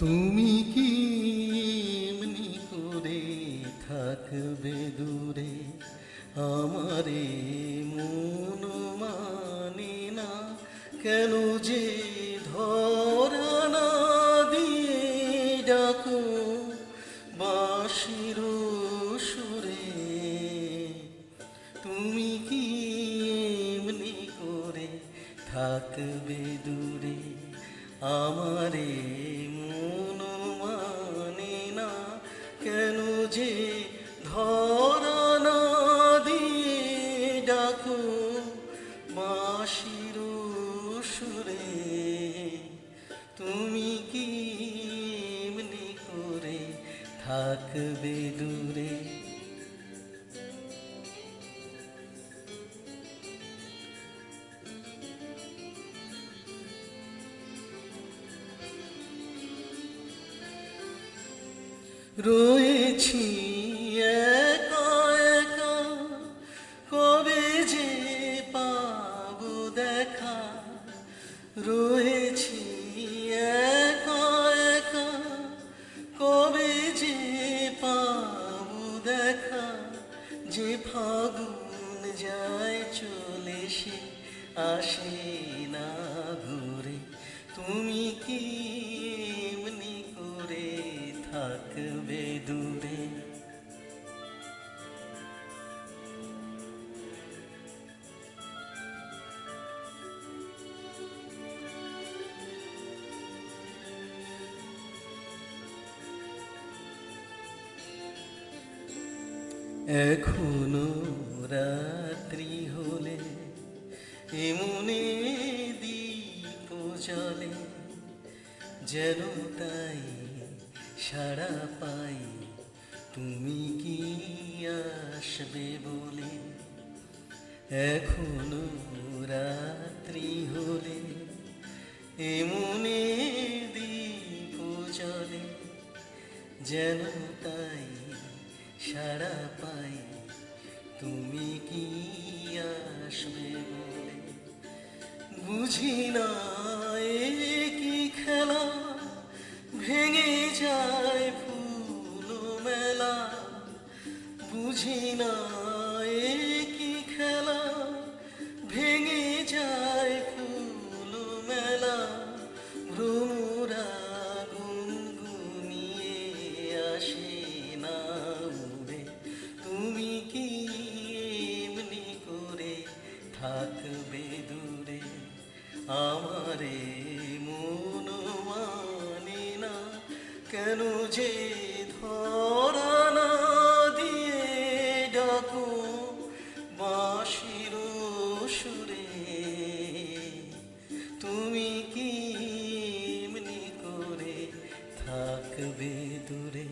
তুমি কি এমনি করে থাকবে দূরে, আমারে মন মানে না কেন যে ধরা না দিয়ে ডাকো বাঁশির সুরে। তুমি কি এমনি করে থাকবে দূরে, আমারে মন মানে না কেন যে ধরা না দিয়ে ডাকো বাঁশির সুরে। তুমি কি এমনি করে থাকবে দূরে। রয়েছি একা একা, কবে যে পাবো দেখা। রয়েছি একা একা, কবে যে পাবো দেখা। যে ফাগুন যায় চলে সে আসে না ঘুরে। তুমি কি এমনি করে থাকবে দূরে। এখনো রাত্রি হলে এমনে দীপ জ্বলে, যেন তাই সাড়া পাই তুমি কি আসবে বলে। এখনো রাত্রি হলে এমনে দীপ জ্বলে, যেন তাই সাড়া পাই তুমি কি আসবে বলে। বুঝি না এ কি খেলা, ভেঙে যায় ফুল মেলা। বুঝি না এ কি খেলা, ভেঙে যায় ফুল মেলা। ভ্রমরা গুনগুনিয়ে আসে না উড়ে। তুমি কি এমনি করে থাকবে দূরে, আমারে মন মানে না কেন যে ধরা না দিয়ে ডাকো বাঁশির সুরে। তুমি কি এমনি করে থাকবে দূরে।